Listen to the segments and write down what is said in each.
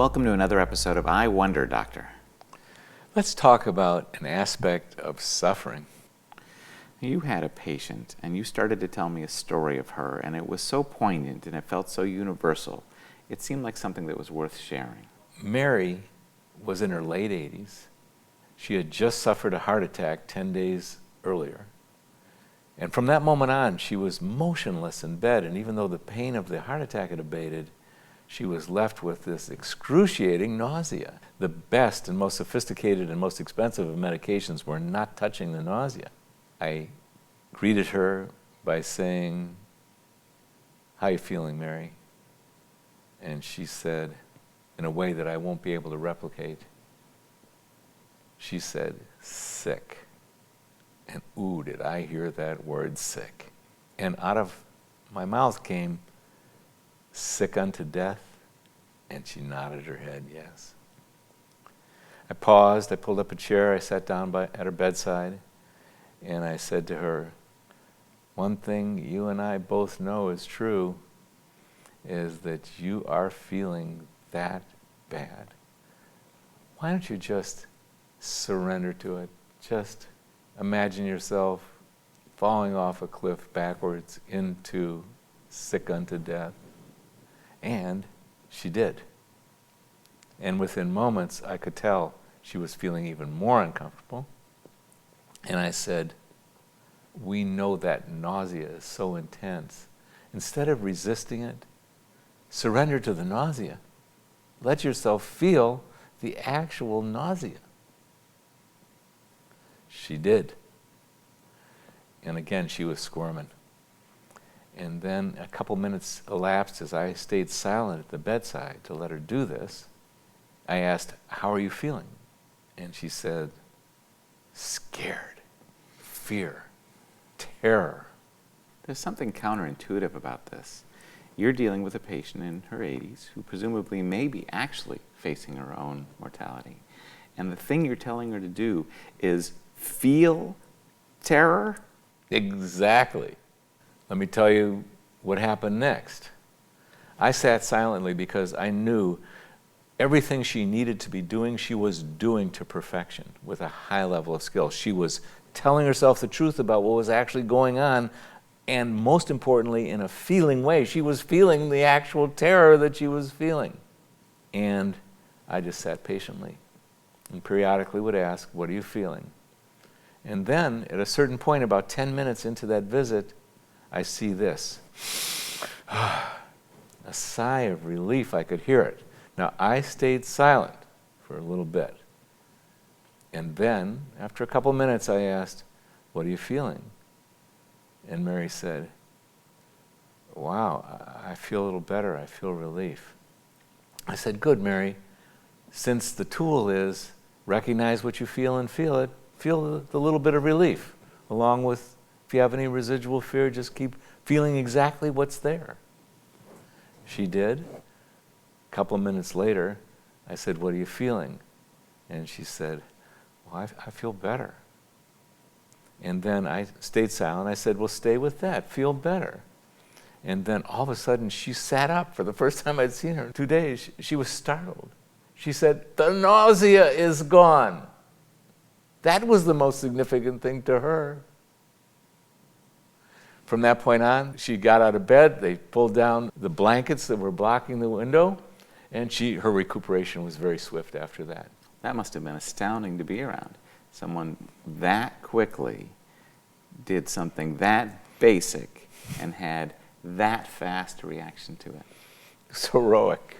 Welcome to another episode of I Wonder, Doctor. Let's talk about an aspect of suffering. You had a patient, and you started to tell me a story of her, and it was so poignant and it felt so universal. It seemed like something that was worth sharing. Mary was in her late 80s. She had just suffered a heart attack 10 days earlier. And from that moment on, she was motionless in bed, and even though the pain of the heart attack had abated, she was left with this excruciating nausea. The best and most sophisticated and most expensive of medications were not touching the nausea. I greeted her by saying, "How are you feeling, Mary?" And she said, in a way that I won't be able to replicate, she said, "Sick." And ooh, did I hear that word, sick. And out of my mouth came, "Sick unto death?" And she nodded her head, yes. I paused, I pulled up a chair, I sat down at her bedside, and I said to her, "One thing you and I both know is true, is that you are feeling that bad. Why don't you just surrender to it? Just imagine yourself falling off a cliff backwards into sick unto death." And she did. And within moments, I could tell she was feeling even more uncomfortable. And I said, "We know that nausea is so intense. Instead of resisting it, surrender to the nausea. Let yourself feel the actual nausea." She did. And again, she was squirming. And then a couple minutes elapsed as I stayed silent at the bedside to let her do this. I asked, "How are you feeling?" And she said, "Scared, fear, terror." There's something counterintuitive about this. You're dealing with a patient in her 80s who presumably may be actually facing her own mortality. And the thing you're telling her to do is feel terror? Exactly. Let me tell you what happened next. I sat silently because I knew everything she needed to be doing, she was doing to perfection with a high level of skill. She was telling herself the truth about what was actually going on, and most importantly, in a feeling way. She was feeling the actual terror that she was feeling. And I just sat patiently and periodically would ask, "What are you feeling?" And then, at a certain point, about 10 minutes into that visit, I see this. A sigh of relief, I could hear it. Now, I stayed silent for a little bit. And then, after a couple minutes, I asked, "What are you feeling?" And Mary said, "Wow, I feel a little better. I feel relief." I said, "Good, Mary. Since the tool is recognize what you feel and feel it, feel the little bit of relief, along with, if you have any residual fear, just keep feeling exactly what's there." She did. A couple minutes later, I said, "What are you feeling?" And she said, "Well, I feel better." And then I stayed silent. I said, "Well, stay with that. Feel better." And then all of a sudden, she sat up. For the first time I'd seen her in 2 days, she was startled. She said, "The nausea is gone." That was the most significant thing to her. From that point on, she got out of bed, they pulled down the blankets that were blocking the window, and her recuperation was very swift after that. That must have been astounding to be around. Someone that quickly did something that basic and had that fast a reaction to it. It's heroic.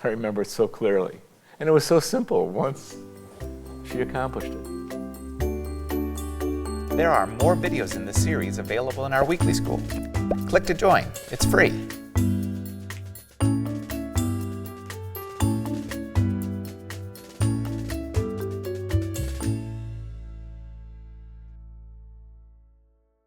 I remember it so clearly. And it was so simple once she accomplished it. There are more videos in this series available in our weekly school. Click to join. It's free.